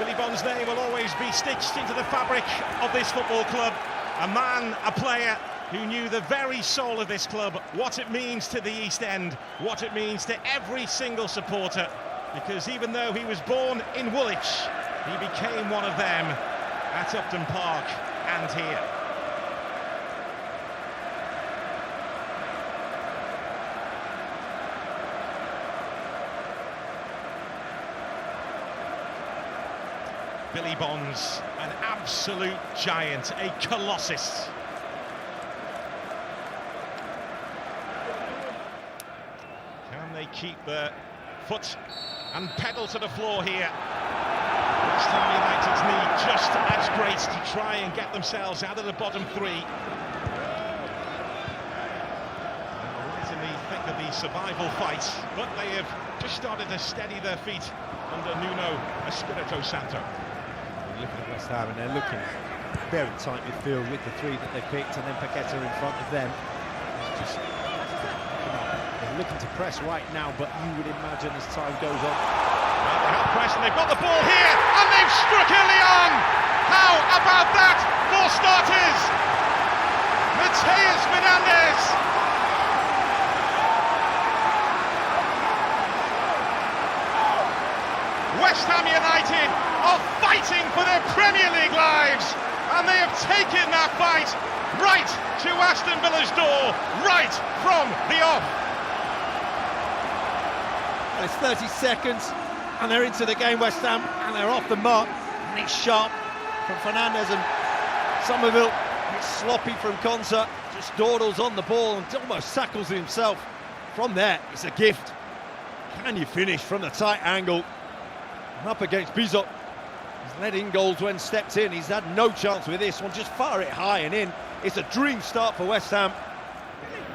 Billy Bond's name will always be stitched into the fabric of this football club. A man, a player who knew the very soul of this club, what it means to the East End, what it means to every single supporter. Because even though he was born in Woolwich, he became one of them at Upton Park and here. Billy Bonds, an absolute giant, a colossus. Can they keep the foot and pedal to the floor here? West Ham United's need just as great to try and get themselves out of the bottom three. Right in the thick of the survival fight, but they have just started to steady their feet under Nuno Espirito Santo. Looking at West Ham, and they're looking very tight midfield with the three that they picked, and then Paqueta in front of them. It's just, they're looking to press right now, but you would imagine as time goes on. Well, they have pressed, and they've got the ball here, and they've struck early on. How about that for starters? Mateus Fernandes. West Ham United are fighting for their Premier League lives, and they have taken that fight right to Aston Villa's door, right from the off. It's 30 seconds, and they're into the game, West Ham, and they're off the mark, and it's sharp from Fernandes, and Somerville, it's sloppy from Konsa, just dawdles on the ball and almost tackles himself. From there, it's a gift. Can you finish from the tight angle? Up against Bizot. He's let in goals when stepped in. He's had no chance with this one. Just fire it high and in. It's a dream start for West Ham.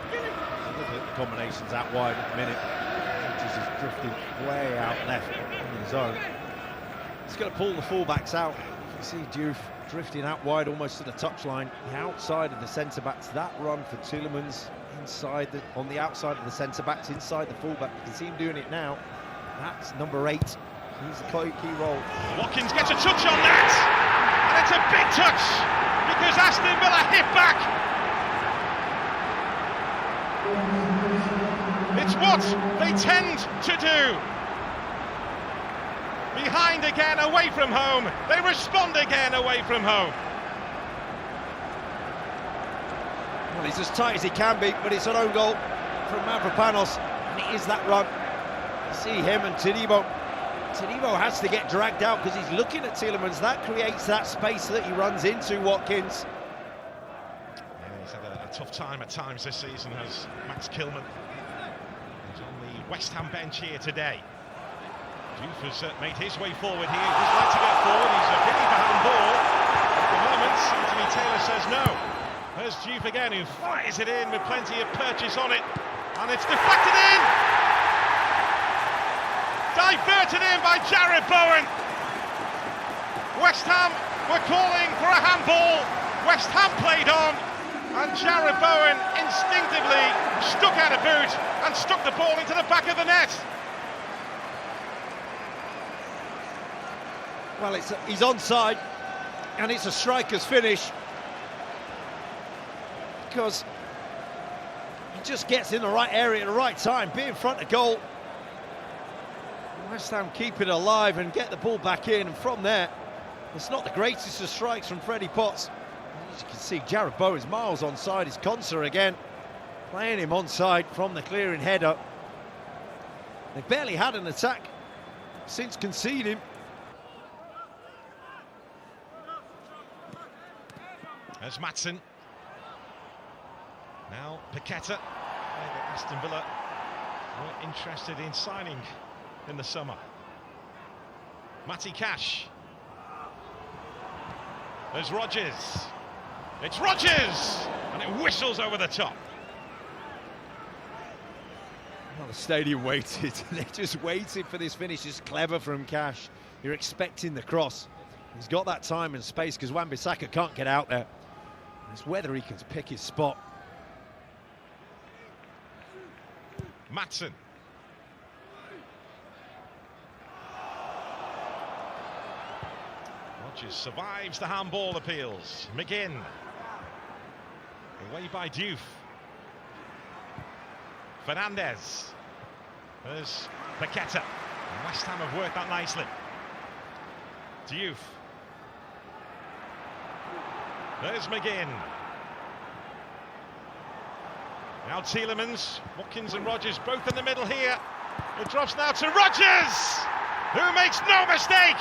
Look at the combinations out wide at the minute. Just is drifting way out left in the zone. He's going to pull the fullbacks out. You see Diouf drifting out wide almost to the touchline. The outside of the centre-backs. That run for Tielemans on the outside of the centre-backs, inside the fullback. You can see him doing it now. That's number 8. He's a key role. Watkins gets a touch on that, and it's a big touch because Aston Villa hit back. It's what they tend to do. Behind again, away from home. They respond again, away from home. Well, he's as tight as he can be, but it's an own goal from Mavropanos, and it is that run. You see him and Todibo. Todibo has to get dragged out because he's looking at Tielemans. That creates that space that he runs into, Watkins. Yeah, he's had a tough time at times this season, has Max Kilman. He's on the West Ham bench here today. Diouf has made his way forward here. He'd just like to get forward. He's a pitting for handball. At the moment, Anthony Taylor says no. There's Diouf again, who fires it in with plenty of purchase on it. And it's deflected in! Diverted in by Jared Bowen. West Ham were calling for a handball. West Ham played on, and Jared Bowen instinctively stuck out a boot and stuck the ball into the back of the net. Well, he's onside, and it's a striker's finish because he just gets in the right area at the right time, be in front of goal. West Ham keep it alive and get the ball back in, and from there, it's not the greatest of strikes from Freddie Potts. As you can see, Jared Bowen's miles onside. It's Konsa again, playing him onside from the clearing header. They've barely had an attack since conceding. There's Maatsen. Now Paqueta. Aston Villa were interested in signing in the summer. Matty Cash. There's Rodgers. It's Rodgers! And it whistles over the top. Well, the stadium waited. They just waited for this finish. It's clever from Cash. You're expecting the cross. He's got that time and space because Wan-Bissaka can't get out there. It's whether he can pick his spot. Maatsen. Rogers survives the handball appeals. McGinn. Away by Diouf. Fernandez. There's Paqueta. And West Ham have worked that nicely. Diouf. There's McGinn. Now Tielemans, Watkins and Rogers both in the middle here. It drops now to Rogers, who makes no mistake.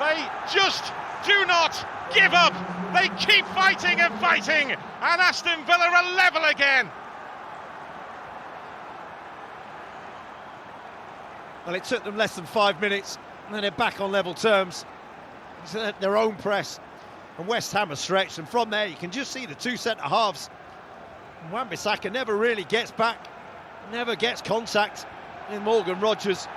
They just do not give up. They keep fighting and fighting, and Aston Villa are level again. Well, it took them less than 5 minutes, and then they're back on level terms. It's their own press, and West Ham are stretched, and from there you can just see the two centre-halves. Wan-Bissaka never really gets back, never gets contact in Morgan Rogers.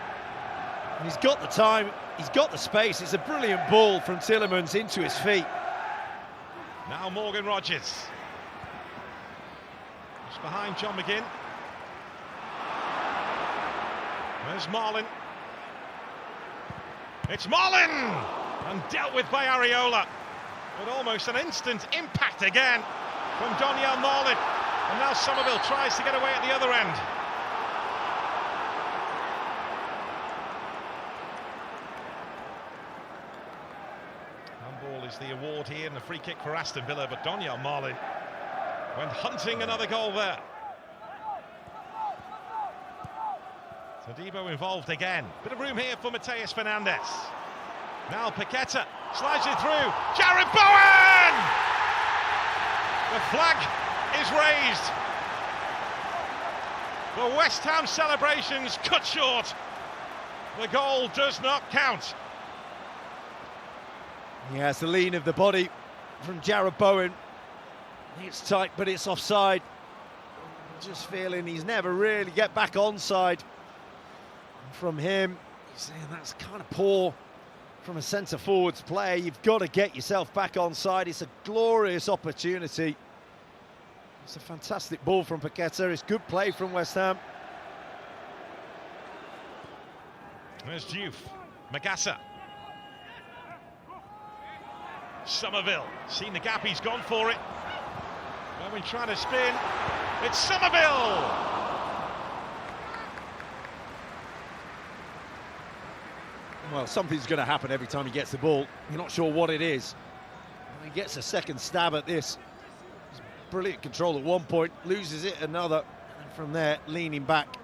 And he's got the time, he's got the space. It's a brilliant ball from Tielemans into his feet. Now Morgan Rogers. Just behind John McGinn. There's Marlin. It's Marlin! And dealt with by Areola. But almost an instant impact again from Donyell Marlin. And now Somerville tries to get away at the other end. Handball is the award here, and the free kick for Aston Villa, but Donyell Marlin went hunting another goal there. Todibo involved again. Bit of room here for Mateus Fernandez. Now Paqueta slides it through. Jared Bowen! The flag is raised. The West Ham celebrations cut short. The goal does not count. Yeah, it's the lean of the body from Jared Bowen. It's tight, but it's offside. Just feeling he's never really get back onside. From him, he's saying that's kind of poor from a centre-forwards player. You've got to get yourself back onside. It's a glorious opportunity. It's a fantastic ball from Paqueta. It's good play from West Ham. There's Diouf. Magassa. Somerville. Seen the gap, he's gone for it. Bowen trying to spin. It's Somerville! Well, something's going to happen every time he gets the ball. You're not sure what it is. He gets a second stab at this. Brilliant control at one point, loses it another, and from there, leaning back.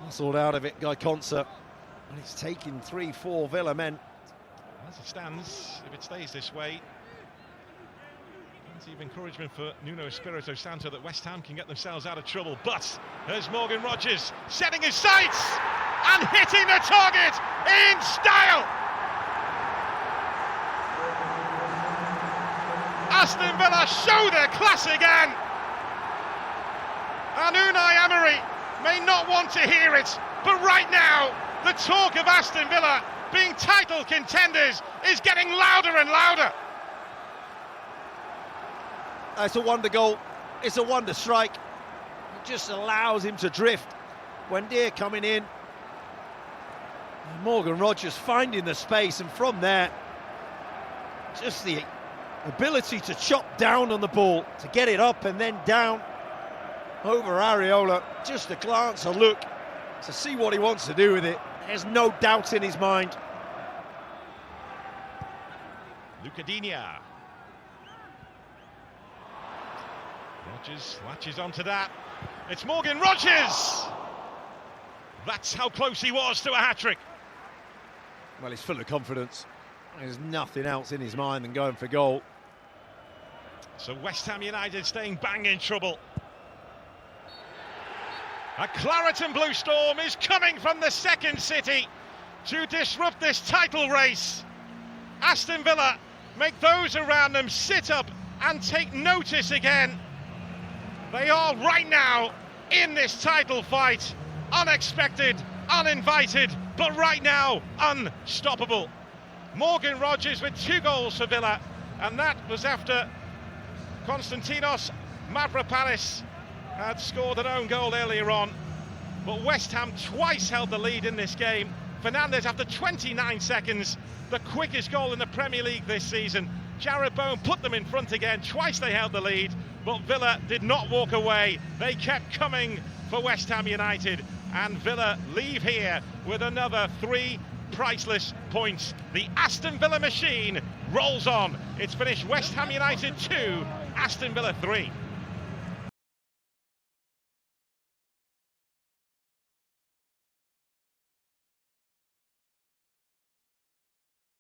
Muscled out of it, Guy Conser. And it's taking 3-4 Villa men. As it stands, if it stays this way, plenty of encouragement for Nuno Espirito Santo that West Ham can get themselves out of trouble. But there's Morgan Rogers setting his sights and hitting the target in style. Aston Villa show their class again. And Unai Emery may not want to hear it, but right now, the talk of Aston Villa being title contenders is getting louder and louder. It's a wonder goal. It's a wonder strike. It just allows him to drift. Wendia coming in. And Morgan Rogers finding the space, and from there, just the ability to chop down on the ball, to get it up and then down over Areola. Just a glance, a look, to see what he wants to do with it. There's no doubt in his mind. Lucadinha. Rogers latches onto that. It's Morgan Rogers! That's how close he was to a hat-trick. Well, he's full of confidence. There's nothing else in his mind than going for goal. So West Ham United staying bang in trouble. A claret and blue storm is coming from the second city to disrupt this title race. Aston Villa make those around them sit up and take notice again. They are right now in this title fight. Unexpected, uninvited, but right now unstoppable. Morgan Rogers with 2 goals for Villa, and that was after Konstantinos Mavropanis had scored an own goal earlier on. But West Ham twice held the lead in this game. Fernandes after 29 seconds, the quickest goal in the Premier League this season. Jarrod Bowen put them in front again. Twice they held the lead, but Villa did not walk away. They kept coming for West Ham United, and Villa leave here with another 3 priceless points. The Aston Villa machine rolls on. It's finished West Ham United 2, Aston Villa 3.